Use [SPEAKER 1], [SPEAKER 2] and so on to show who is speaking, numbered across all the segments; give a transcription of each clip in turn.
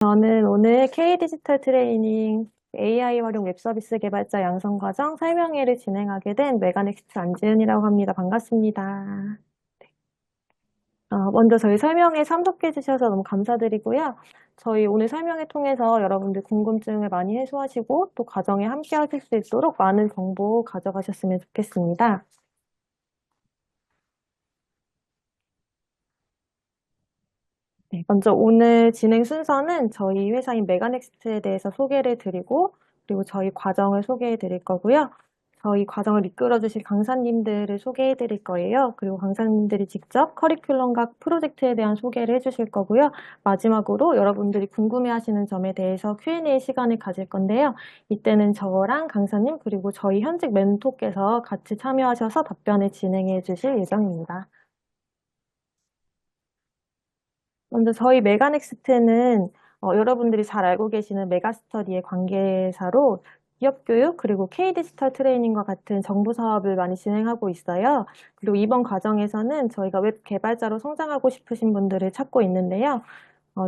[SPEAKER 1] 저는 오늘 K 디지털 트레이닝 AI 활용 웹 서비스 개발자 양성 과정 설명회를 진행하게 된 메가넥스트 안지은이라고 합니다. 반갑습니다. 먼저 저희 설명회 참석해 주셔서 너무 감사드리고요. 저희 오늘 설명회 통해서 여러분들 궁금증을 많이 해소하시고 또 과정에 함께 하실 수 있도록 많은 정보 가져가셨으면 좋겠습니다. 네, 먼저 오늘 진행 순서는 저희 회사인 메가넥스트에 대해서 소개를 드리고 그리고 저희 과정을 소개해 드릴 거고요. 저희 과정을 이끌어 주실 강사님들을 소개해 드릴 거예요. 그리고 강사님들이 직접 커리큘럼과 프로젝트에 대한 소개를 해 주실 거고요. 마지막으로 여러분들이 궁금해 하시는 점에 대해서 Q&A 시간을 가질 건데요. 이때는 저랑 강사님 그리고 저희 현직 멘토께서 같이 참여하셔서 답변을 진행해 주실 예정입니다. 먼저 저희 메가넥스트는 여러분들이 잘 알고 계시는 메가스터디의 관계사로 기업교육 그리고 K 디지털 트레이닝과 같은 정부 사업을 많이 진행하고 있어요. 그리고 이번 과정에서는 저희가 웹 개발자로 성장하고 싶으신 분들을 찾고 있는데요.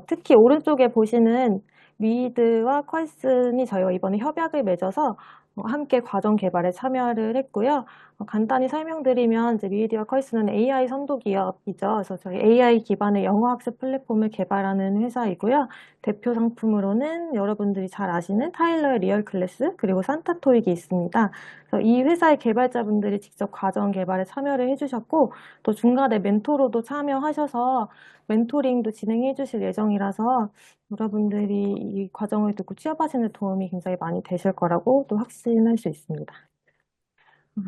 [SPEAKER 1] 특히 오른쪽에 보시는 위드와 퀄슨이 저희와 이번에 협약을 맺어서 함께 과정 개발에 참여를 했고요. 간단히 설명드리면 이제 위드와 퀄슨은 AI 선도 기업이죠. 그래서 저희 AI 기반의 영어 학습 플랫폼을 개발하는 회사이고요. 대표 상품으로는 여러분들이 잘 아시는 타일러의 리얼 클래스 그리고 산타 토익이 있습니다. 그래서 이 회사의 개발자분들이 직접 과정 개발에 참여를 해주셨고 또 중간에 멘토로도 참여하셔서 멘토링도 진행해 주실 예정이라서 여러분들이 이 과정을 듣고 취업하시는 데 도움이 굉장히 많이 되실 거라고 또 확신할 수 있습니다.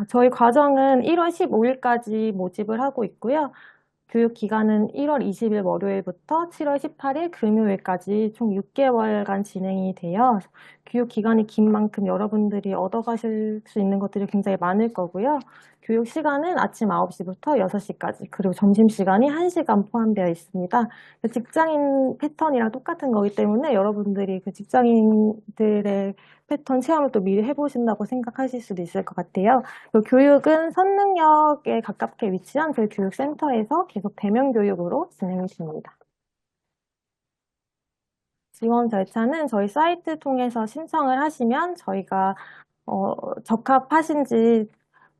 [SPEAKER 1] 저희 과정은 1월 15일까지 모집을 하고 있고요. 교육 기간은 1월 20일 월요일부터 7월 18일 금요일까지 총 6개월간 진행이 돼요. 교육 기간이 긴 만큼 여러분들이 얻어가실 수 있는 것들이 굉장히 많을 거고요. 교육 시간은 아침 9시부터 6시까지, 그리고 점심시간이 1시간 포함되어 있습니다. 직장인 패턴이랑 똑같은 거기 때문에 여러분들이 그 직장인들의 패턴 체험을 또 미리 해보신다고 생각하실 수도 있을 것 같아요. 그 교육은 선능력에 가깝게 위치한 저희 교육센터에서 계속 대면 교육으로 진행 중입니다. 지원 절차는 저희 사이트 통해서 신청을 하시면 저희가 적합하신지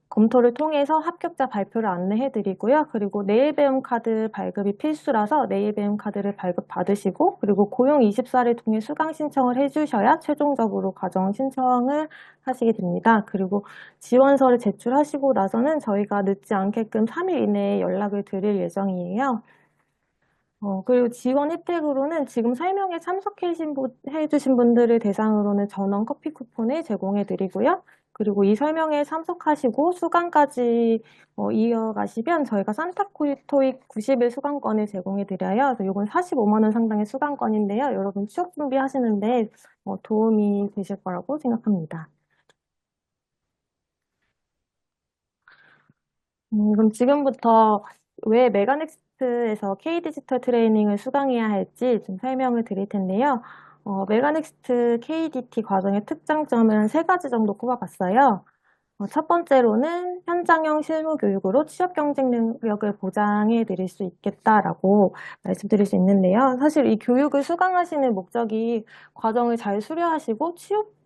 [SPEAKER 1] 검토를 통해서 합격자 발표를 안내해 드리고요. 그리고 내일 배움 카드 발급이 필수라서 내일 배움 카드를 발급 받으시고 그리고 고용 24를 통해 수강 신청을 해주셔야 최종적으로 과정 신청을 하시게 됩니다. 그리고 지원서를 제출하시고 나서는 저희가 늦지 않게끔 3일 이내에 연락을 드릴 예정이에요. 그리고 지원 혜택으로는 지금 설명에 참석해주신 분들을 대상으로는 전원 커피 쿠폰을 제공해 드리고요. 그리고 이 설명에 참석하시고 수강까지 이어가시면 저희가 산타토익 90일 수강권을 제공해 드려요. 그래서 이건 45만 원 상당의 수강권인데요. 여러분 취업 준비하시는데 도움이 되실 거라고 생각합니다. 그럼 지금부터 왜 메가넥스트에서 K 디지털 트레이닝을 수강해야 할지 좀 설명을 드릴 텐데요. 메가넥스트 KDT 과정의 특장점은 세 가지 정도 꼽아봤어요. 첫 번째로는 현장형 실무 교육으로 취업 경쟁력을 보장해 드릴 수 있겠다라고 말씀드릴 수 있는데요. 사실 이 교육을 수강하시는 목적이 과정을 잘 수료하시고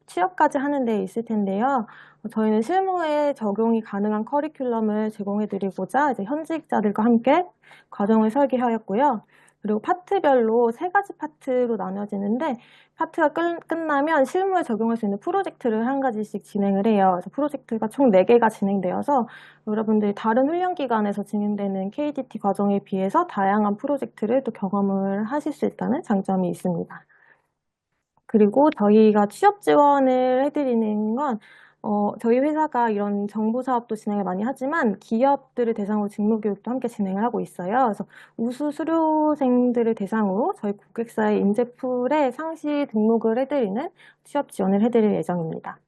[SPEAKER 1] 취업까지 하는 데 있을 텐데요. 저희는 실무에 적용이 가능한 커리큘럼을 제공해 드리고자 이제 현직자들과 함께 과정을 설계하였고요. 그리고 파트별로 세 가지 파트로 나눠지는데 파트가 끝나면 실무에 적용할 수 있는 프로젝트를 한 가지씩 진행을 해요. 그래서 프로젝트가 총 4개가 진행되어서 여러분들이 다른 훈련기관에서 진행되는 KDT 과정에 비해서 다양한 프로젝트를 또 경험을 하실 수 있다는 장점이 있습니다. 그리고 저희가 취업 지원을 해드리는 건 저희 회사가 이런 정보 사업도 진행을 많이 하지만 기업들을 대상으로 직무 교육도 함께 진행을 하고 있어요. 그래서 우수 수료생들을 대상으로 저희 고객사의 인재풀에 상시 등록을 해드리는 취업 지원을 해드릴 예정입니다.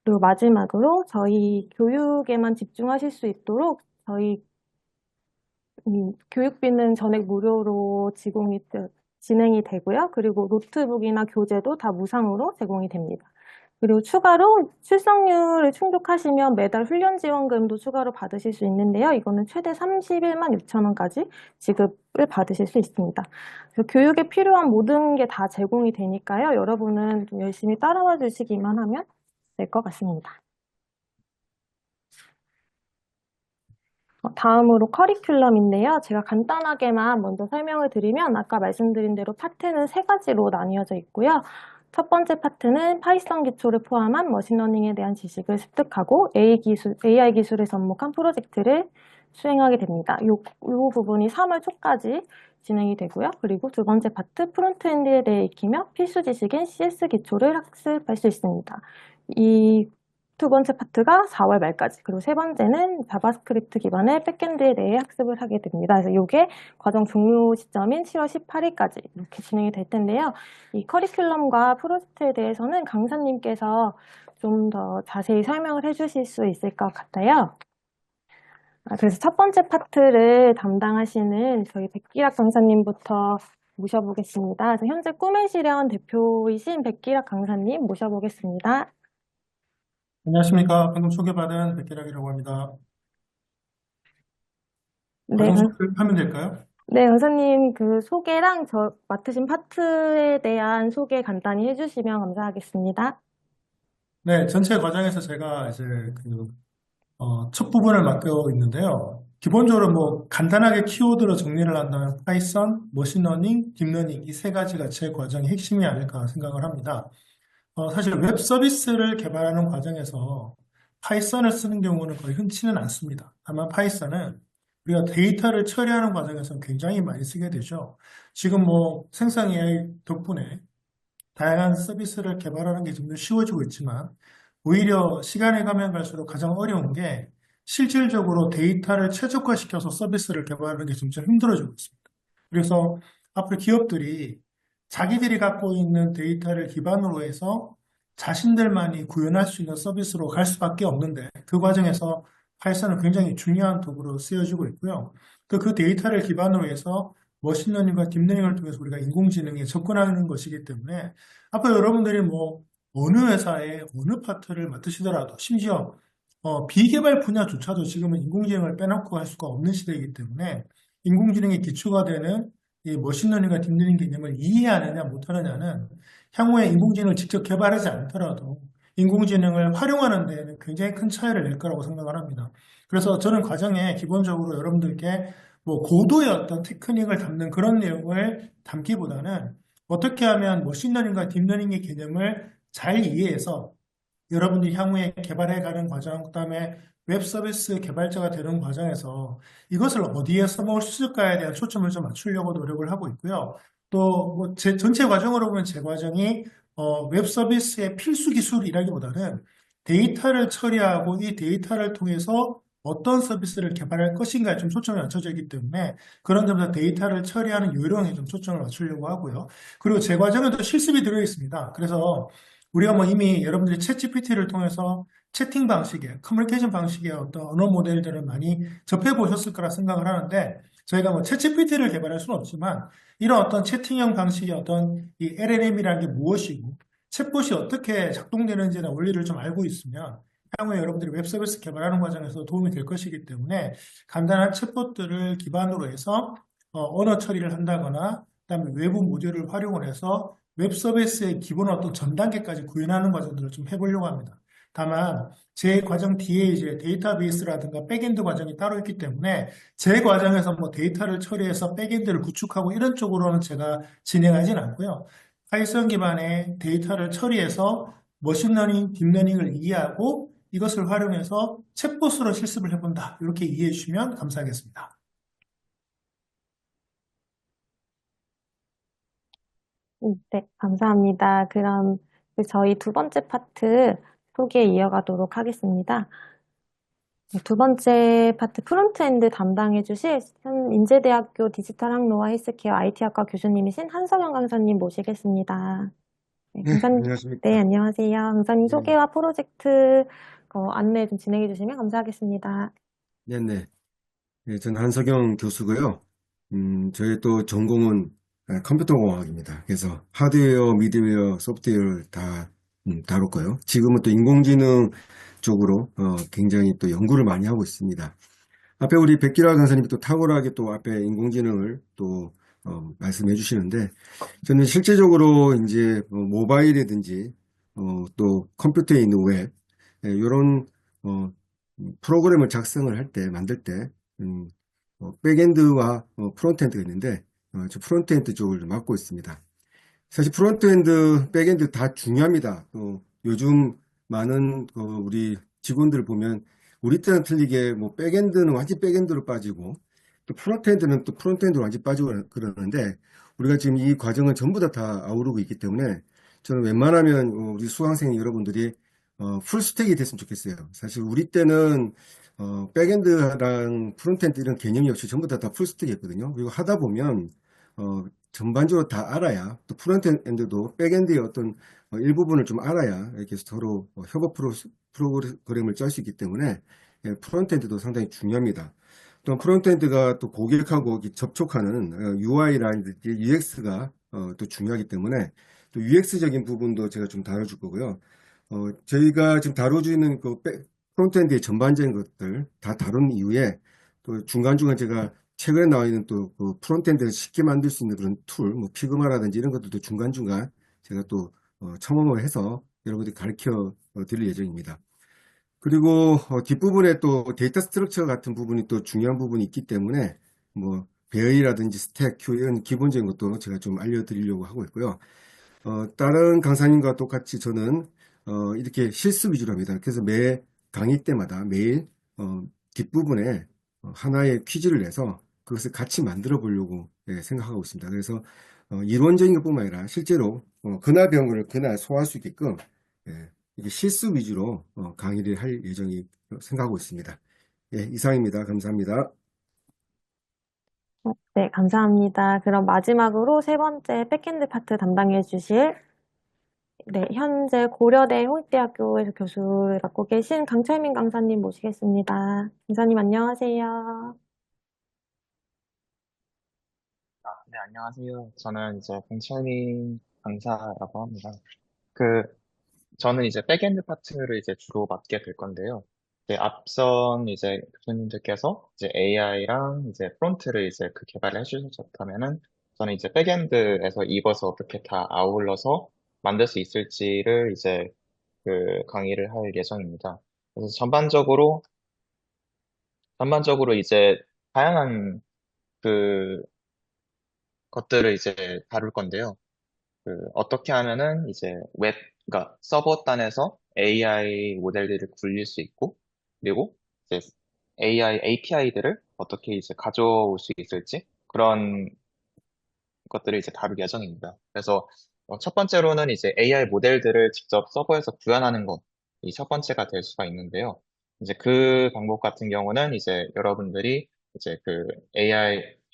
[SPEAKER 1] 그리고 마지막으로 저희 교육에만 집중하실 수 있도록 저희 교육비는 전액 무료로 진행이 되고요. 그리고 노트북이나 교재도 다 무상으로 제공이 됩니다. 그리고 추가로 출석률을 충족하시면 매달 훈련 지원금도 추가로 받으실 수 있는데요. 이거는 최대 31만 6천 원까지 지급을 받으실 수 있습니다. 그래서 교육에 필요한 모든 게 다 제공이 되니까요. 여러분은 좀 열심히 따라와 주시기만 하면 될 것 같습니다. 다음으로 커리큘럼인데요. 제가 간단하게만 먼저 설명을 드리면 아까 말씀드린 대로 파트는 세 가지로 나뉘어져 있고요. 첫 번째 파트는 파이썬 기초를 포함한 머신러닝에 대한 지식을 습득하고 AI 기술에 접목한 프로젝트를 수행하게 됩니다. 이 부분이 3월 초까지 진행이 되고요. 그리고 두 번째 파트 프론트엔드에 대해 익히며 필수 지식인 CS 기초를 학습할 수 있습니다. 이 두 번째 파트가 4월 말까지, 그리고 세 번째는 자바스크립트 기반의 백엔드에 대해 학습을 하게 됩니다. 그래서 이게 과정 종료 시점인 7월 18일까지 이렇게 진행이 될 텐데요. 이 커리큘럼과 프로젝트에 대해서는 강사님께서 좀 더 자세히 설명을 해주실 수 있을 것 같아요. 그래서 첫 번째 파트를 담당하시는 저희 백기락 강사님부터 모셔보겠습니다. 그래서 현재 꿈의 실현 대표이신 백기락 강사님 모셔보겠습니다.
[SPEAKER 2] 안녕하십니까. 방금 소개받은 백기락이라고 합니다.
[SPEAKER 1] 네,
[SPEAKER 2] 과정 소개를 하면 될까요?
[SPEAKER 1] 네, 강사님 그 소개랑 저 맡으신 파트에 대한 소개 간단히 해주시면 감사하겠습니다.
[SPEAKER 2] 네, 전체 과정에서 제가 이제 첫 부분을 맡고 있는데요. 기본적으로 뭐 간단하게 키워드로 정리를 한다면 파이썬, 머신러닝, 딥러닝 이 세 가지가 제 과정의 핵심이 아닐까 생각을 합니다. 사실 웹 서비스를 개발하는 과정에서 파이썬을 쓰는 경우는 거의 흔치는 않습니다. 다만 파이썬은 우리가 데이터를 처리하는 과정에서 굉장히 많이 쓰게 되죠. 지금 뭐 생성 AI 덕분에 다양한 서비스를 개발하는 게 좀 더 쉬워지고 있지만 오히려 시간이 가면 갈수록 가장 어려운 게 실질적으로 데이터를 최적화시켜서 서비스를 개발하는 게 점점 힘들어지고 있습니다. 그래서 앞으로 기업들이 자기들이 갖고 있는 데이터를 기반으로 해서 자신들만이 구현할 수 있는 서비스로 갈 수밖에 없는데 그 과정에서 파이썬은 굉장히 중요한 도구로 쓰여지고 있고요. 또 그 데이터를 기반으로 해서 머신러닝과 딥러닝을 통해서 우리가 인공지능에 접근하는 것이기 때문에 앞으로 여러분들이 뭐 어느 회사의 어느 파트를 맡으시더라도 심지어 비개발 분야조차도 지금은 인공지능을 빼놓고 할 수가 없는 시대이기 때문에 인공지능의 기초가 되는 이 머신러닝과 딥러닝 개념을 이해하느냐 못하느냐는 향후에 인공지능을 직접 개발하지 않더라도 인공지능을 활용하는 데에는 굉장히 큰 차이를 낼 거라고 생각을 합니다. 그래서 저는 과정에 기본적으로 여러분들께 뭐 고도의 어떤 테크닉을 담는 그런 내용을 담기보다는 어떻게 하면 머신러닝과 딥러닝의 개념을 잘 이해해서 여러분들이 향후에 개발해가는 과정, 그다음에 웹 서비스 개발자가 되는 과정에서 이것을 어디에 써먹을 수 있을까에 대한 초점을 좀 맞추려고 노력을 하고 있고요. 또 뭐 제 전체 과정으로 보면 제 과정이 웹 서비스의 필수 기술이라기보다는 데이터를 처리하고 이 데이터를 통해서 어떤 서비스를 개발할 것인가에 좀 초점이 맞춰져 있기 때문에 그런 점에서 데이터를 처리하는 요령에 좀 초점을 맞추려고 하고요. 그리고 제 과정에도 실습이 들어 있습니다. 그래서 우리가 뭐 이미 여러분들이 챗 GPT를 통해서 채팅 방식의, 커뮤니케이션 방식의 어떤 언어 모델들을 많이 접해 보셨을 거라 생각을 하는데, 저희가 뭐 챗 GPT를 개발할 수는 없지만, 이런 어떤 채팅형 방식의 어떤 이 LLM이라는 게 무엇이고, 챗봇이 어떻게 작동되는지나 원리를 좀 알고 있으면, 향후에 여러분들이 웹 서비스 개발하는 과정에서 도움이 될 것이기 때문에, 간단한 챗봇들을 기반으로 해서 언어 처리를 한다거나, 그다음에 외부 모듈을 활용을 해서 웹 서비스의 기본 어떤 전 단계까지 구현하는 과정들을 좀 해보려고 합니다. 다만 제 과정 뒤에 이제 데이터베이스라든가 백엔드 과정이 따로 있기 때문에 제 과정에서 뭐 데이터를 처리해서 백엔드를 구축하고 이런 쪽으로는 제가 진행하진 않고요. 파이썬 기반의 데이터를 처리해서 머신러닝, 딥러닝을 이해하고 이것을 활용해서 챗봇으로 실습을 해본다. 이렇게 이해해 주시면 감사하겠습니다.
[SPEAKER 1] 네, 감사합니다. 그럼 저희 두 번째 파트 소개 이어가도록 하겠습니다. 두 번째 파트 프론트엔드 담당해 주실 인제대학교 디지털 항로와 헬스케어 IT학과 교수님이신 한석영 강사님 모시겠습니다. 네,
[SPEAKER 3] 네,
[SPEAKER 1] 강사님, 네,
[SPEAKER 3] 안녕하십니까.
[SPEAKER 1] 안녕하세요. 강사님
[SPEAKER 3] 네,
[SPEAKER 1] 소개와 프로젝트 안내 좀 진행해 주시면 감사하겠습니다.
[SPEAKER 3] 네. 네, 전 한석영 교수고요. 저희 또 전공은 컴퓨터공학입니다. 그래서 하드웨어, 미드웨어, 소프트웨어를 다 다룰 거예요. 지금은 또 인공지능 쪽으로 굉장히 또 연구를 많이 하고 있습니다. 앞에 우리 백기라 강사님이 또 탁월하게 또 앞에 인공지능을 또 말씀해 주시는데 저는 실제적으로 이제 모바일이든지 또 컴퓨터에 있는 웹 이런 프로그램을 작성을 할 때 만들 때 백엔드와 프론트엔드가 있는데 저 프론트엔드 쪽을 좀 맡고 있습니다. 사실 프론트엔드, 백엔드 다 중요합니다. 또 요즘 많은 우리 직원들을 보면 우리 때는 틀리게 뭐 백엔드는 완전 백엔드로 빠지고 또 프론트엔드는 또 프론트엔드로 완전 빠지고 그러는데 우리가 지금 이 과정은 전부 다 아우르고 있기 때문에 저는 웬만하면 우리 수강생 여러분들이 풀스택이 됐으면 좋겠어요. 사실 우리 때는 백엔드랑 프론트엔드 이런 개념이 없이 전부 다 풀스택이었거든요. 그리고 하다 보면 전반적으로 다 알아야 또 프론트엔드도 백엔드의 어떤 일부분을 좀 알아야 이렇게 서로 협업 프로그램을 짤 수 있기 때문에 프론트엔드도 상당히 중요합니다. 또 프론트엔드가 또 고객하고 이렇게 접촉하는 UI라든지 UX가 또 중요하기 때문에 또 UX적인 부분도 제가 좀 다뤄줄 거고요. 저희가 지금 다뤄주는 그 프론트엔드의 전반적인 것들 다 다룬 이후에 또 중간중간 제가 최근에 나와 있는 또 그 프론트엔드를 쉽게 만들 수 있는 그런 툴, 뭐 피그마라든지 이런 것들도 중간중간 제가 또 첨언을 해서 여러분들이 가르쳐 드릴 예정입니다. 그리고 뒷부분에 또 데이터 스트럭처 같은 부분이 또 중요한 부분이 있기 때문에 뭐 베어이라든지 스택, 큐 이런 기본적인 것도 제가 좀 알려드리려고 하고 있고요. 다른 강사님과 똑같이 저는 이렇게 실습 위주로 합니다. 그래서 매 강의 때마다 매일 뒷부분에 하나의 퀴즈를 내서 그것을 같이 만들어 보려고 생각하고 있습니다. 그래서 이론적인 것뿐만 아니라 실제로 그날 배운 것을 그날 소화할 수 있게끔 이게 실습 위주로 강의를 할 예정이 생각하고 있습니다. 예, 이상입니다. 감사합니다.
[SPEAKER 1] 네, 감사합니다. 그럼 마지막으로 세 번째 백엔드 파트 담당해 주실 네, 현재 고려대 홍익대학교에서 교수를 맡고 계신 강철민 강사님 모시겠습니다. 강사님 안녕하세요.
[SPEAKER 4] 네, 안녕하세요. 저는 이제 공철민 강사라고 합니다. 그, 저는 이제 백엔드 파트를 이제 주로 맡게 될 건데요. 이제 앞선 이제 교수님들께서 이제 AI랑 이제 프론트를 이제 그 개발을 해주셨다면은 저는 이제 백엔드에서 이것을 어떻게 다 아울러서 만들 수 있을지를 이제 그 강의를 할 예정입니다. 그래서 전반적으로 이제 다양한 그 것들을 이제 다룰 건데요. 어떻게 하면은 이제 그러니까 서버 단에서 AI 모델들을 굴릴 수 있고, 그리고 이제 AI API들을 어떻게 이제 가져올 수 있을지, 그런 것들을 이제 다룰 예정입니다. 그래서 첫 번째로는 이제 AI 모델들을 직접 서버에서 구현하는 것, 이 첫 번째가 될 수가 있는데요. 이제 그 방법 같은 경우는 이제 여러분들이 이제 그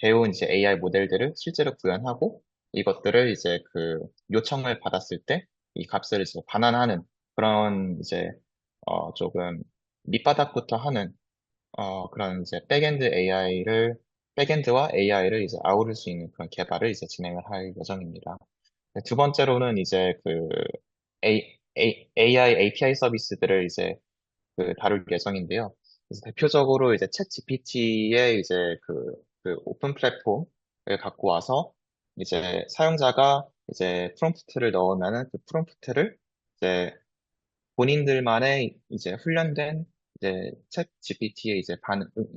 [SPEAKER 4] 배운 이제 AI 모델들을 실제로 구현하고 이것들을 이제 그 요청을 받았을 때 이 값을 이제 반환하는 그런 이제 조금 밑바닥부터 하는 그런 이제 백엔드와 AI를 이제 아우를 수 있는 그런 개발을 이제 진행을 할 예정입니다. 네, 두 번째로는 이제 그 AI API 서비스들을 이제 그 다룰 예정인데요. 그래서 대표적으로 이제 챗 GPT의 이제 그 오픈 플랫폼을 갖고 와서 이제 사용자가 이제 프롬프트를 넣으면은 그 프롬프트를 이제 본인들만의 이제 훈련된 이제 챗 GPT의 이제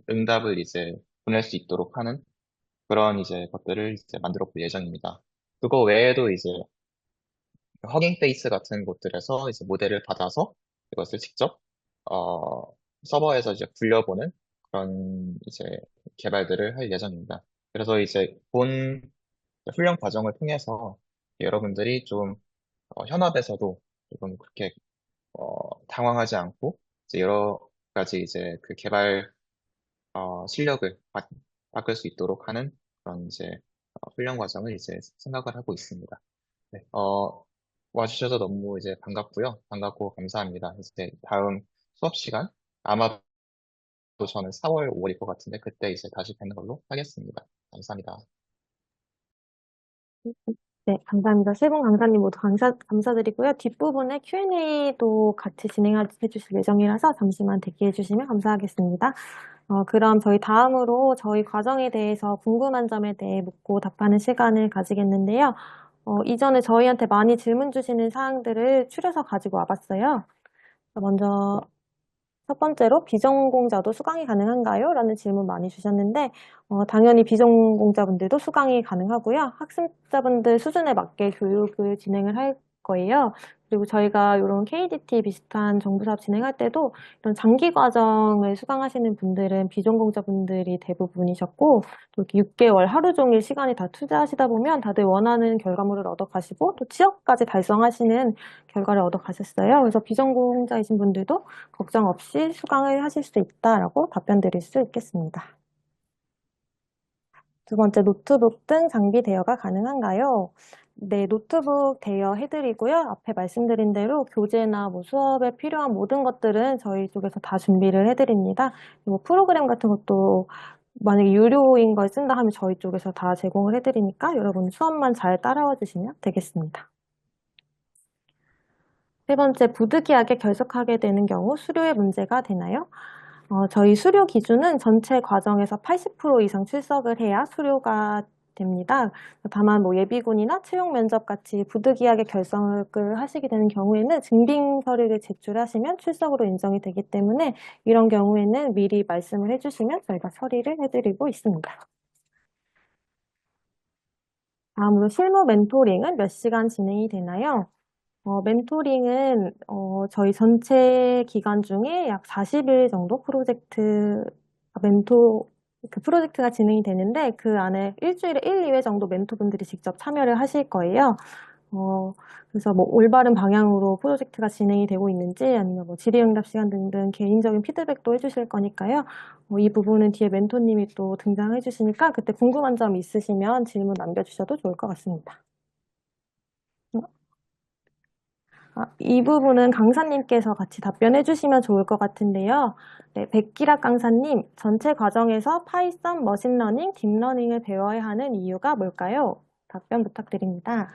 [SPEAKER 4] 응답을 이제 보낼 수 있도록 하는 그런 이제 것들을 이제 만들어 볼 예정입니다. 그거 외에도 이제 허깅 페이스 같은 곳들에서 이제 모델을 받아서 이것을 직접 어, 서버에서 이제 굴려보는 그런 이제 개발들을 할 예정입니다. 그래서 이제 본 훈련 과정을 통해서 여러분들이 좀 현업에서도 조금 그렇게 당황하지 않고 이제 여러 가지 이제 그 개발 실력을 바꿀 수 있도록 하는 그런 이제 훈련 과정을 이제 생각을 하고 있습니다. 네, 와주셔서 너무 이제 반갑고요. 반갑고 감사합니다. 이제 다음 수업 시간 아마도 저는 4월, 5월일 것 같은데 그때 이제 다시 뵙는 걸로 하겠습니다. 감사합니다.
[SPEAKER 1] 네, 감사합니다. 세 분 강사님 모두 감사드리고요. 뒷부분에 Q&A도 같이 진행해 주실 예정이라서 잠시만 대기해 주시면 감사하겠습니다. 그럼 저희 다음으로 저희 과정에 대해서 궁금한 점에 대해 묻고 답하는 시간을 가지겠는데요. 이전에 저희한테 많이 질문 주시는 사항들을 추려서 가지고 와봤어요. 먼저 첫 번째로 비전공자도 수강이 가능한가요? 라는 질문 많이 주셨는데 당연히 비전공자분들도 수강이 가능하고요. 학습자분들 수준에 맞게 교육을 진행을 할 거예요. 그리고 저희가 이런 KDT 비슷한 정부사업 진행할 때도 이런 장기 과정을 수강하시는 분들은 비전공자분들이 대부분이셨고 또 이렇게 6개월 하루 종일 시간이 다 투자하시다 보면 다들 원하는 결과물을 얻어가시고 또 취업까지 달성하시는 결과를 얻어가셨어요. 그래서 비전공자이신 분들도 걱정 없이 수강을 하실 수 있다라고 답변 드릴 수 있겠습니다. 두 번째, 노트북 등 장비 대여가 가능한가요? 네, 노트북 대여해드리고요. 앞에 말씀드린 대로 교재나 뭐 수업에 필요한 모든 것들은 저희 쪽에서 다 준비를 해드립니다. 뭐 프로그램 같은 것도 만약에 유료인 걸 쓴다 하면 저희 쪽에서 다 제공을 해드리니까 여러분 수업만 잘 따라와 주시면 되겠습니다. 세 번째, 부득이하게 결석하게 되는 경우 수료에 문제가 되나요? 저희 수료 기준은 전체 과정에서 80% 이상 출석을 해야 수료가 됩니다. 다만 뭐 예비군이나 채용 면접 같이 부득이하게 결석을 하시게 되는 경우에는 증빙 서류를 제출하시면 출석으로 인정이 되기 때문에 이런 경우에는 미리 말씀을 해주시면 저희가 처리를 해드리고 있습니다. 다음으로 실무 멘토링은 몇 시간 진행이 되나요? 멘토링은 저희 전체 기간 중에 약 40일 정도 그 프로젝트가 진행이 되는데 그 안에 일주일에 1, 2회 정도 멘토분들이 직접 참여를 하실 거예요. 그래서 뭐 올바른 방향으로 프로젝트가 진행이 되고 있는지 아니면 뭐 질의응답 시간 등등 개인적인 피드백도 해주실 거니까요. 이 부분은 뒤에 멘토님이 또 등장해 주시니까 그때 궁금한 점 있으시면 질문 남겨주셔도 좋을 것 같습니다. 이 부분은 강사님께서 같이 답변해 주시면 좋을 것 같은데요. 네, 백기락 강사님, 전체 과정에서 파이썬, 머신러닝, 딥러닝을 배워야 하는 이유가 뭘까요? 답변 부탁드립니다.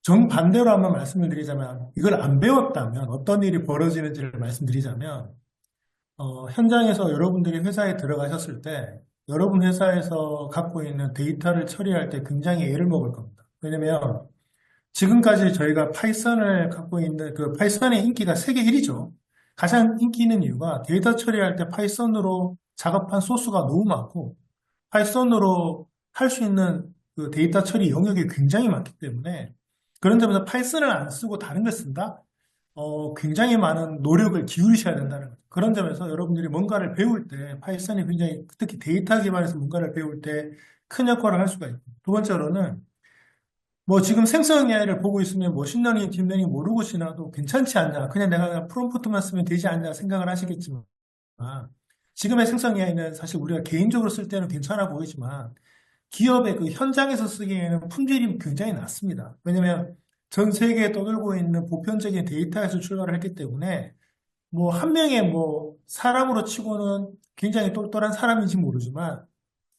[SPEAKER 2] 정반대로 한번 말씀을 드리자면, 이걸 안 배웠다면 어떤 일이 벌어지는지를 말씀드리자면, 현장에서 여러분들이 회사에 들어가셨을 때, 여러분 회사에서 갖고 있는 데이터를 처리할 때 굉장히 애를 먹을 겁니다. 왜냐면, 지금까지 저희가 파이썬을 갖고 있는 그 파이썬의 인기가 세계 1위죠. 가장 인기 있는 이유가 데이터 처리할 때 파이썬으로 작업한 소스가 너무 많고 파이썬으로 할 수 있는 그 데이터 처리 영역이 굉장히 많기 때문에 그런 점에서 파이썬을 안 쓰고 다른 걸 쓴다? 굉장히 많은 노력을 기울이셔야 된다는 거죠. 그런 점에서 여러분들이 뭔가를 배울 때 파이썬이 굉장히 특히 데이터 기반에서 뭔가를 배울 때 큰 역할을 할 수가 있고 두 번째로는 뭐 지금 생성 AI를 보고 있으면 머신러닝, 딥러닝 모르고 지나도 괜찮지 않냐. 그냥 프롬프트만 쓰면 되지 않냐 생각을 하시겠지만 지금의 생성 AI는 사실 우리가 개인적으로 쓸 때는 괜찮아 보이지만 기업의 그 현장에서 쓰기에는 품질이 굉장히 낮습니다. 왜냐하면 전 세계에 떠돌고 있는 보편적인 데이터에서 출발을 했기 때문에 뭐 한 명의 뭐 사람으로 치고는 굉장히 똘똘한 사람인지 모르지만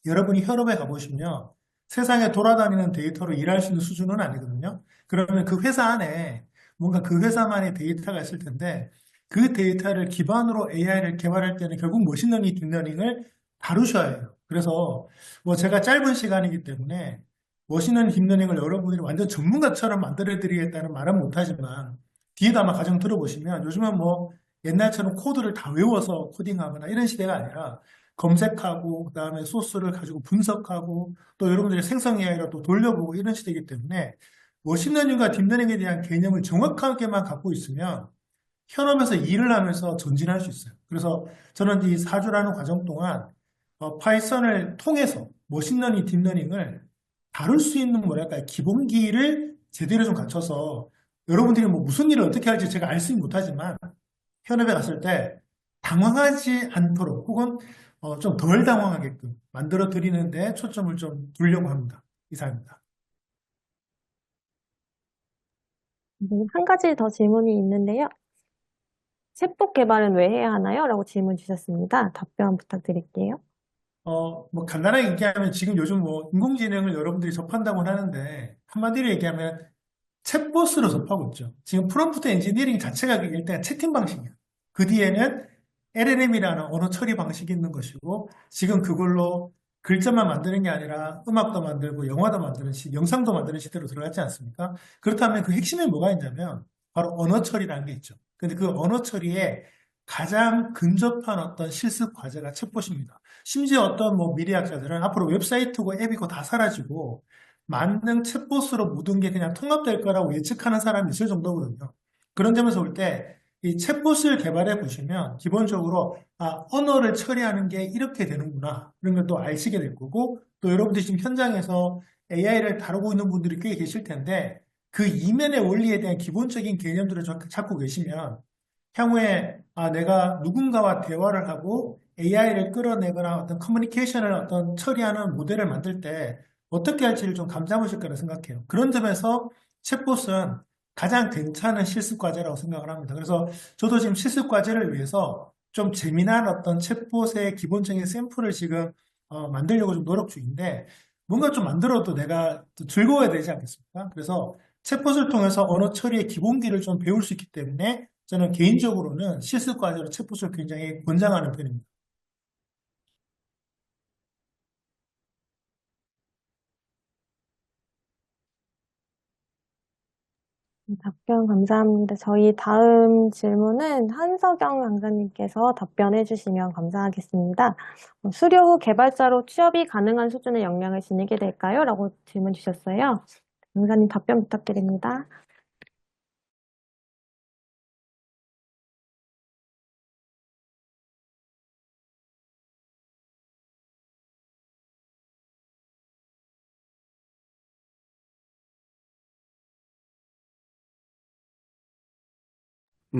[SPEAKER 2] 여러분이 현업에 가보시면 세상에 돌아다니는 데이터로 일할 수 있는 수준은 아니거든요. 그러면 그 회사 안에 뭔가 그 회사만의 데이터가 있을 텐데 그 데이터를 기반으로 AI를 개발할 때는 결국 머신러닝, 딥러닝을 다루셔야 해요. 그래서 뭐 제가 짧은 시간이기 때문에 머신러닝, 딥러닝을 여러분들이 완전 전문가처럼 만들어드리겠다는 말은 못하지만 뒤에도 아마 과정 들어보시면 요즘은 뭐 옛날처럼 코드를 다 외워서 코딩하거나 이런 시대가 아니라 검색하고 그다음에 소스를 가지고 분석하고 또 여러분들이 생성 AI로 또 돌려보고 이런 시대이기 때문에 머신러닝과 딥러닝에 대한 개념을 정확하게만 갖고 있으면 현업에서 일을 하면서 전진할 수 있어요. 그래서 저는 이 4주라는 과정 동안 파이썬을 통해서 머신러닝, 딥러닝을 다룰 수 있는 뭐랄까 기본기를 제대로 좀 갖춰서 여러분들이 뭐 무슨 일을 어떻게 할지 제가 알지는 못하지만 현업에 갔을 때 당황하지 않도록 혹은 좀 덜 당황하게끔 만들어 드리는데 초점을 좀 두려고 합니다. 이상입니다.
[SPEAKER 1] 네, 한 가지 더 질문이 있는데요. 챗봇 개발은 왜 해야 하나요? 라고 질문 주셨습니다. 답변 부탁드릴게요.
[SPEAKER 2] 뭐 간단하게 얘기하면 지금 요즘 뭐 인공지능을 여러분들이 접한다고 하는데 한마디로 얘기하면 챗봇으로 접하고 있죠. 지금 프롬프트 엔지니어링 자체가 일단 채팅 방식이에요. 그 뒤에는 LLM이라는 언어 처리 방식이 있는 것이고 지금 그걸로 글자만 만드는 게 아니라 음악도 만들고 영화도 만드는 영상도 만드는 시대로 들어갔지 않습니까? 그렇다면 그 핵심에 뭐가 있냐면 바로 언어 처리라는 게 있죠. 근데 그 언어 처리에 가장 근접한 어떤 실습 과제가 챗봇입니다. 심지어 어떤 뭐 미래학자들은 앞으로 웹사이트고 앱이고 다 사라지고 만능 챗봇으로 모든 게 그냥 통합될 거라고 예측하는 사람이 있을 정도거든요. 그런 점에서 볼 때 이 챗봇을 개발해 보시면 기본적으로 언어를 처리하는 게 이렇게 되는구나 이런 걸 또 아시게 될 거고 또 여러분들이 지금 현장에서 AI를 다루고 있는 분들이 꽤 계실 텐데 그 이면의 원리에 대한 기본적인 개념들을 잡고 계시면 향후에 내가 누군가와 대화를 하고 AI를 끌어내거나 어떤 커뮤니케이션을 어떤 처리하는 모델을 만들 때 어떻게 할지를 좀 감잡으실 거라 생각해요. 그런 점에서 챗봇은 가장 괜찮은 실습 과제라고 생각을 합니다. 그래서 저도 지금 실습 과제를 위해서 좀 재미난 어떤 챗봇의 기본적인 샘플을 지금 만들려고 좀 노력 중인데 뭔가 좀 만들어도 내가 또 즐거워야 되지 않겠습니까? 그래서 챗봇을 통해서 언어 처리의 기본기를 좀 배울 수 있기 때문에 저는 개인적으로는 실습 과제로 챗봇을 굉장히 권장하는 편입니다.
[SPEAKER 1] 답변 감사합니다. 저희 다음 질문은 한석영 강사님께서 답변해 주시면 감사하겠습니다. 수료 후 개발자로 취업이 가능한 수준의 역량을 지니게 될까요? 라고 질문 주셨어요. 강사님 답변 부탁드립니다.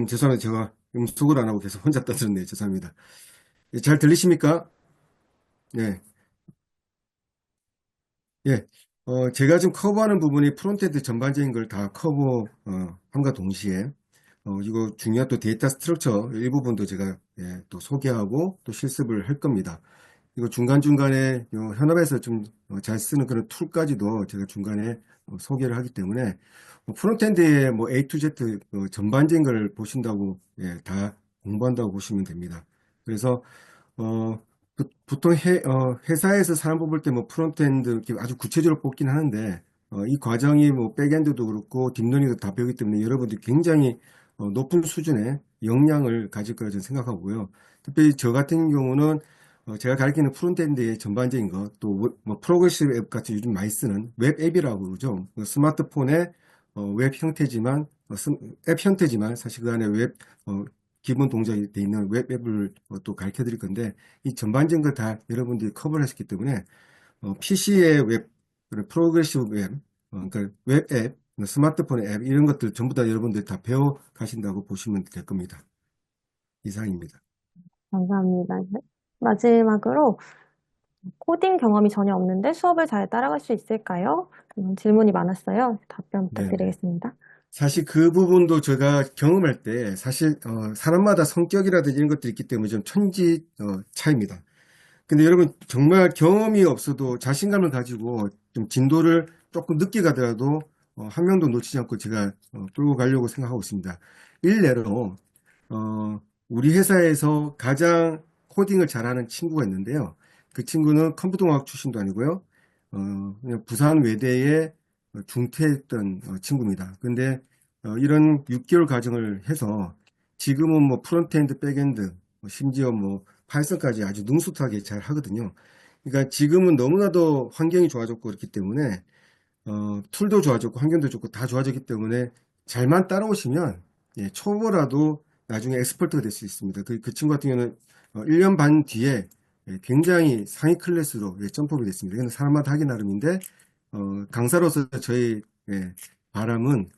[SPEAKER 3] 죄송합니다. 제가 음속을 안 하고 계속 혼자 떠들었네요. 죄송합니다. 잘 들리십니까? 네. 예. 제가 지금 커버하는 부분이 프론트엔드 전반적인 걸 다 함과 동시에, 이거 중요한 또 데이터 스트럭처 일부분도 제가 또 소개하고 또 실습을 할 겁니다. 이거 중간중간에 현업에서 좀 잘 쓰는 그런 툴까지도 제가 중간에 소개를 하기 때문에 프론트엔드의 뭐 A to Z 전반적인 걸 보신다고 다 공부한다고 보시면 됩니다. 그래서 보통 회사에서 사람 뽑을 때 뭐 프론트엔드 이렇게 아주 구체적으로 뽑긴 하는데 이 과정이 뭐 백엔드도 그렇고 딥러닝도 다 배우기 때문에 여러분들이 굉장히 높은 수준의 역량을 가질 거라 저는 생각하고요. 특별히 저 같은 경우는 제가 가르치는 프론트엔드의 전반적인 것, 또 뭐 프로그래시브 앱 같이 요즘 많이 쓰는 웹 앱이라고 그러죠. 스마트폰의 웹 형태지만 앱 형태지만 사실 그 안에 웹 기본 동작이 돼 있는 웹 앱을 또 가르쳐 드릴 건데 이 전반적인 걸 다 여러분들이 커버를 했기 때문에 PC의 웹, 프로그래시브 웹, 그러니까 웹 앱, 스마트폰 앱 이런 것들 전부 다 여러분들이 다 배워 가신다고 보시면 될 겁니다. 이상입니다.
[SPEAKER 1] 감사합니다. 네. 마지막으로 코딩 경험이 전혀 없는데 수업을 잘 따라갈 수 있을까요? 질문이 많았어요. 답변
[SPEAKER 3] 네네.
[SPEAKER 1] 부탁드리겠습니다.
[SPEAKER 3] 사실 그 부분도 제가 경험할 때 사실 사람마다 성격이라든지 이런 것들이 있기 때문에 좀 천지 차이입니다. 근데 여러분 정말 경험이 없어도 자신감을 가지고 좀 진도를 조금 늦게 가더라도 한 명도 놓치지 않고 제가 끌고 가려고 생각하고 있습니다. 일례로 우리 회사에서 가장 코딩을 잘하는 친구가 있는데요. 그 친구는 컴퓨터공학 출신도 아니고요. 그냥 부산 외대에 중퇴했던 친구입니다. 근데 이런 6개월 과정을 해서 지금은 뭐 프론트엔드, 백엔드, 심지어 뭐 파이썬까지 아주 능숙하게 잘 하거든요. 그러니까 지금은 너무나도 환경이 좋아졌고 그렇기 때문에 툴도 좋아졌고 환경도 좋고 다 좋아졌기 때문에 잘만 따라오시면 초보라도 나중에 엑스퍼트가 될 수 있습니다. 그 친구 같은 경우는 1년 반 뒤에 굉장히 상위 클래스로 점프업이 됐습니다. 이건 사람마다 하기 나름인데 강사로서 저희 바람은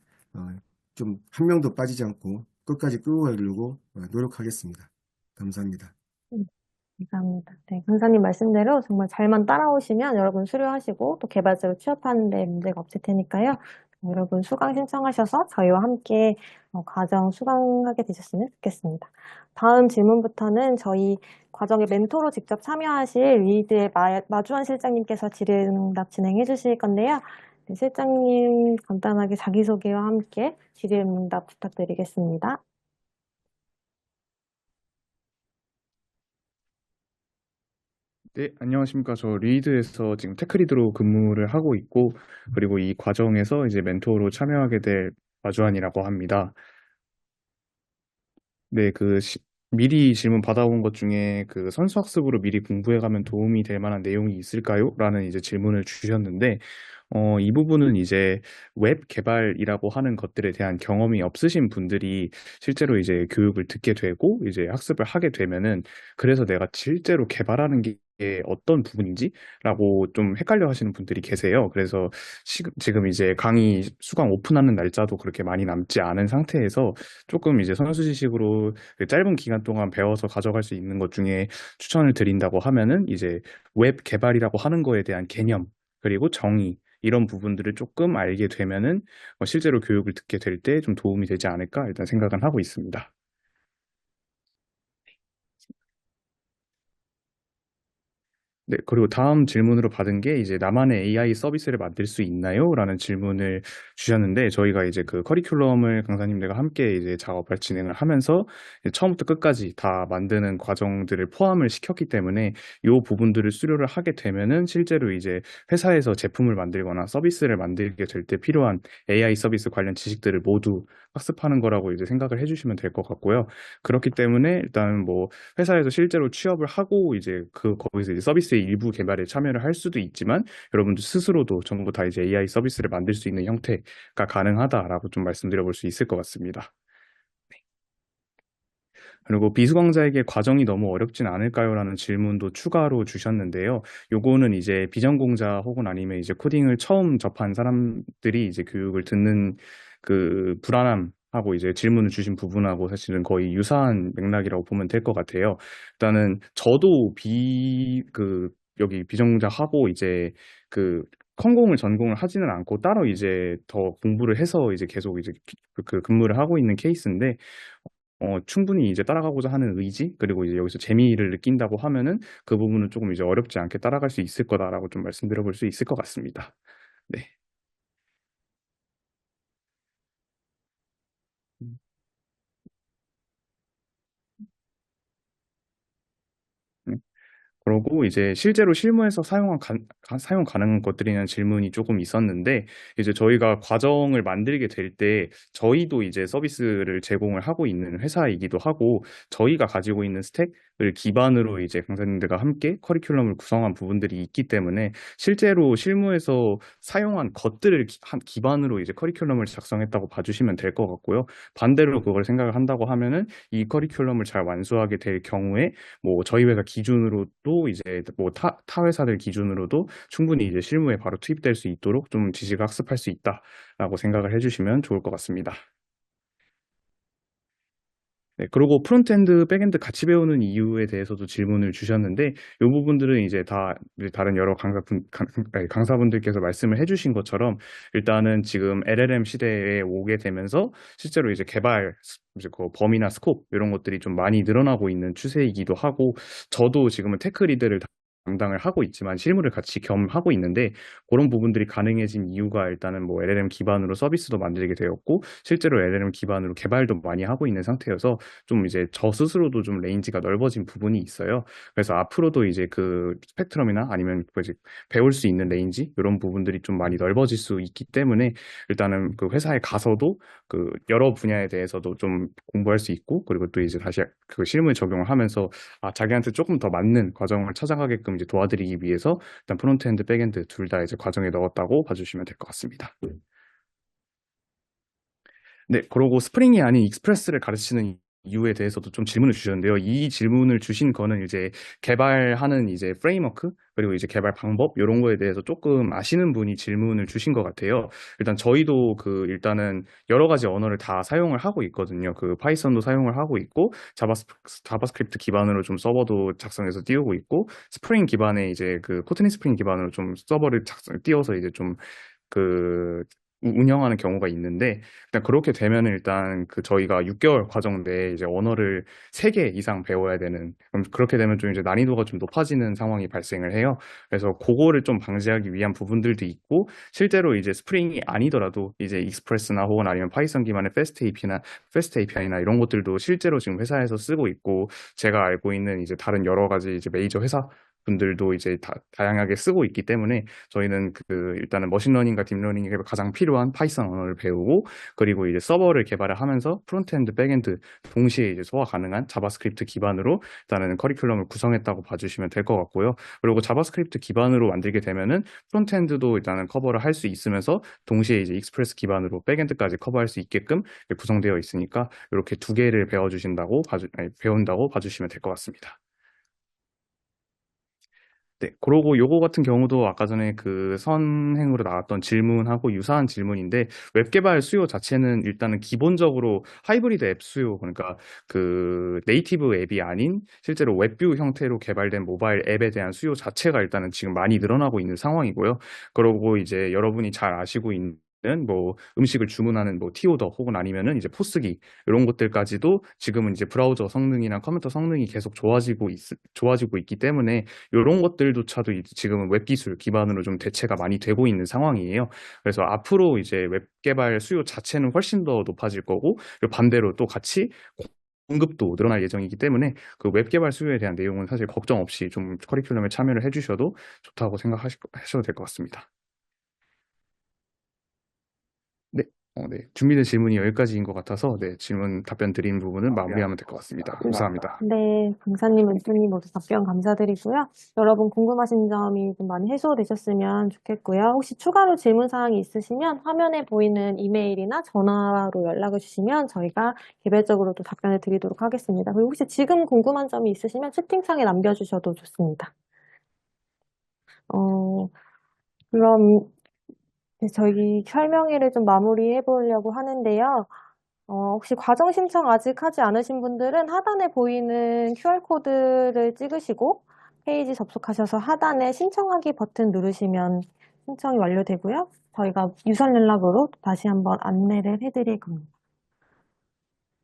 [SPEAKER 3] 좀 한 명도 빠지지 않고 끝까지 끌고 가려고 노력하겠습니다. 감사합니다.
[SPEAKER 1] 감사합니다. 네, 강사님 말씀대로 정말 잘만 따라오시면 여러분 수료하시고 또 개발자로 취업하는 데 문제가 없을 테니까요. 여러분 수강 신청하셔서 저희와 함께 과정 수강하게 되셨으면 좋겠습니다. 다음 질문부터는 저희 과정의 멘토로 직접 참여하실 리드의 마주원 실장님께서 질의응답 진행해 주실 건데요. 네, 실장님 간단하게 자기소개와 함께 질의응답 부탁드리겠습니다.
[SPEAKER 5] 네, 안녕하십니까. 저 리드에서 지금 테크리드로 근무를 하고 있고, 그리고 이 과정에서 이제 멘토로 참여하게 될 마주환이라고 합니다. 네, 미리 질문 받아온 것 중에 그 선수학습으로 미리 공부해가면 도움이 될 만한 내용이 있을까요? 라는 이제 질문을 주셨는데, 이 부분은 이제 웹 개발이라고 하는 것들에 대한 경험이 없으신 분들이 실제로 이제 교육을 듣게 되고 이제 학습을 하게 되면은 그래서 내가 실제로 개발하는 게 어떤 부분인지라고 좀 헷갈려 하시는 분들이 계세요. 그래서 지금 이제 강의 수강 오픈하는 날짜도 그렇게 많이 남지 않은 상태에서 조금 이제 선수 지식으로 그 짧은 기간 동안 배워서 가져갈 수 있는 것 중에 추천을 드린다고 하면은 이제 웹 개발이라고 하는 거에 대한 개념 그리고 정의 이런 부분들을 조금 알게 되면은 실제로 교육을 듣게 될 때 좀 도움이 되지 않을까 일단 생각은 하고 있습니다. 네, 그리고 다음 질문으로 받은 게 이제 나만의 AI 서비스를 만들 수 있나요? 라는 질문을 주셨는데 저희가 이제 그 커리큘럼을 강사님들과 함께 이제 작업을 진행을 하면서 이제 처음부터 끝까지 다 만드는 과정들을 포함을 시켰기 때문에 이 부분들을 수료를 하게 되면은 실제로 이제 회사에서 제품을 만들거나 서비스를 만들게 될 때 필요한 AI 서비스 관련 지식들을 모두 학습하는 거라고 이제 생각을 해주시면 될 것 같고요. 그렇기 때문에 일단 뭐 회사에서 실제로 취업을 하고 이제 거기서 이제 서비스의 일부 개발에 참여를 할 수도 있지만 여러분들 스스로도 전부 다 이제 AI 서비스를 만들 수 있는 형태가 가능하다라고 좀 말씀드려 볼 수 있을 것 같습니다. 그리고 비수강자에게 과정이 너무 어렵진 않을까요? 라는 질문도 추가로 주셨는데요. 요거는 이제 비전공자 혹은 아니면 이제 코딩을 처음 접한 사람들이 이제 교육을 듣는 그 불안함하고 이제 질문을 주신 부분하고 사실은 거의 유사한 맥락이라고 보면 될 것 같아요. 일단은 저도 여기 비전공자하고 이제 그 컴공을 전공을 하지는 않고 따로 이제 더 공부를 해서 이제 계속 이제 그 근무를 하고 있는 케이스인데 충분히 이제 따라가고자 하는 의지, 그리고 이제 여기서 재미를 느낀다고 하면은 그 부분은 조금 이제 어렵지 않게 따라갈 수 있을 거다라고 좀 말씀드려 볼 수 있을 것 같습니다. 네. 음, 네. 그러고 이제 실제로 실무에서 사용 가능한 것들이냐는 질문이 조금 있었는데 이제 저희가 과정을 만들게 될 때 저희도 이제 서비스를 제공을 하고 있는 회사이기도 하고 저희가 가지고 있는 스택을 기반으로 이제 강사님들과 함께 커리큘럼을 구성한 부분들이 있기 때문에 실제로 실무에서 사용한 것들을 기반으로 이제 커리큘럼을 작성했다고 봐주시면 될 것 같고요. 반대로 그걸 생각을 한다고 하면은 이 커리큘럼을 잘 완수하게 될 경우에 뭐 저희 회사 기준으로도 이제 뭐 타 회사들 기준으로도 충분히 이제 실무에 바로 투입될 수 있도록 좀 지식을 학습할 수 있다라고 생각을 해주시면 좋을 것 같습니다. 네, 그리고 프론트엔드, 백엔드 같이 배우는 이유에 대해서도 질문을 주셨는데 이 부분들은 이제 다 다른 여러 강사분들께서 말씀을 해주신 것처럼 일단은 지금 LLM 시대에 오게 되면서 실제로 이제 이제 그 범위나 스콥 이런 것들이 좀 많이 늘어나고 있는 추세이기도 하고 저도 지금은 테크 리드를 담당을 하고 있지만 실무를 같이 겸하고 있는데 그런 부분들이 가능해진 이유가 일단은 뭐 LLM 기반으로 서비스도 만들게 되었고 실제로 LLM 기반으로 개발도 많이 하고 있는 상태여서 좀 이제 저 스스로도 좀 레인지가 넓어진 부분이 있어요. 그래서 앞으로도 이제 그 스펙트럼이나 아니면 그 이제 배울 수 있는 레인지 이런 부분들이 좀 많이 넓어질 수 있기 때문에 일단은 그 회사에 가서도 그 여러 분야에 대해서도 좀 공부할 수 있고 그리고 또 이제 다시 그 실무에 적용을 하면서 자기한테 조금 더 맞는 과정을 찾아가게끔 이제 도와드리기 위해서 일단 프론트엔드, 백엔드 둘 다 이제 과정에 넣었다고 봐주시면 될 것 같습니다. 네, 그리고 스프링이 아닌 익스프레스를 가르치는 이유에 대해서도 좀 질문을 주셨는데요. 이 질문을 주신 거는 이제 개발하는 이제 프레임워크 그리고 이제 개발 방법 이런 거에 대해서 조금 아시는 분이 질문을 주신 것 같아요. 일단 저희도 일단은 여러 가지 언어를 다 사용을 하고 있거든요. 그 파이썬도 사용을 하고 있고 자바스크립트 기반으로 좀 서버도 작성해서 띄우고 있고 스프링 기반의 이제 그 코트니 스프링 기반으로 좀 서버를 띄워서 이제 좀그 운영하는 경우가 있는데, 일단 그렇게 되면 일단 그 저희가 6개월 과정 내에 이제 언어를 3개 이상 배워야 되는, 그럼 그렇게 되면 좀 이제 난이도가 좀 높아지는 상황이 발생을 해요. 그래서 그거를 좀 방지하기 위한 부분들도 있고, 실제로 이제 스프링이 아니더라도 이제 익스프레스나 혹은 아니면 파이썬 기반의 패스트 API나 이런 것들도 실제로 지금 회사에서 쓰고 있고, 제가 알고 있는 이제 다른 여러 가지 이제 메이저 회사 분들도 이제 다양하게 쓰고 있기 때문에 저희는 일단은 머신러닝과 딥러닝에 가장 필요한 파이썬 언어를 배우고, 그리고 이제 서버를 개발을 하면서 프론트엔드, 백엔드 동시에 이제 소화 가능한 자바스크립트 기반으로 일단은 커리큘럼을 구성했다고 봐주시면 될 것 같고요. 그리고 자바스크립트 기반으로 만들게 되면은 프론트엔드도 일단은 커버를 할 수 있으면서 동시에 이제 익스프레스 기반으로 백엔드까지 커버할 수 있게끔 구성되어 있으니까 이렇게 2개를 배운다고 봐주시면 될 것 같습니다. 네, 그러고 요거 같은 경우도 아까 전에 그 선행으로 나왔던 질문하고 유사한 질문인데, 웹 개발 수요 자체는 일단은 기본적으로 하이브리드 앱 수요, 그러니까 그 네이티브 앱이 아닌 실제로 웹뷰 형태로 개발된 모바일 앱에 대한 수요 자체가 일단은 지금 많이 늘어나고 있는 상황이고요. 그러고 이제 여러분이 잘 아시고 있는 뭐 음식을 주문하는 뭐 티오더 혹은 아니면은 이제 포스기 이런 것들까지도 지금은 이제 브라우저 성능이나 컴퓨터 성능이 계속 좋아지고 있기 때문에 이런 것들조차도 지금은 웹 기술 기반으로 좀 대체가 많이 되고 있는 상황이에요. 그래서 앞으로 이제 웹 개발 수요 자체는 훨씬 더 높아질 거고, 그리고 반대로 또 같이 공급도 늘어날 예정이기 때문에 그 웹 개발 수요에 대한 내용은 사실 걱정 없이 좀 커리큘럼에 참여를 해주셔도 좋다고 생각하셔도 될 것 같습니다. 네, 네. 준비된 질문이 여기까지인 것 같아서 네, 질문 답변 드린 부분은 마무리하면 될 것 같습니다. 감사합니다.
[SPEAKER 1] 네, 강사님, 은수님 모두 답변 감사드리고요. 여러분 궁금하신 점이 좀 많이 해소되셨으면 좋겠고요. 혹시 추가로 질문 사항이 있으시면 화면에 보이는 이메일이나 전화로 연락을 주시면 저희가 개별적으로 또 답변을 드리도록 하겠습니다. 그리고 혹시 지금 궁금한 점이 있으시면 채팅창에 남겨주셔도 좋습니다. 그럼 이제 저희 설명회를 좀 마무리해 보려고 하는데요. 혹시 과정 신청 아직 하지 않으신 분들은 하단에 보이는 QR코드를 찍으시고 페이지 접속하셔서 하단에 신청하기 버튼 누르시면 신청이 완료되고요. 저희가 유선 연락으로 다시 한번 안내를 해드릴 겁니다.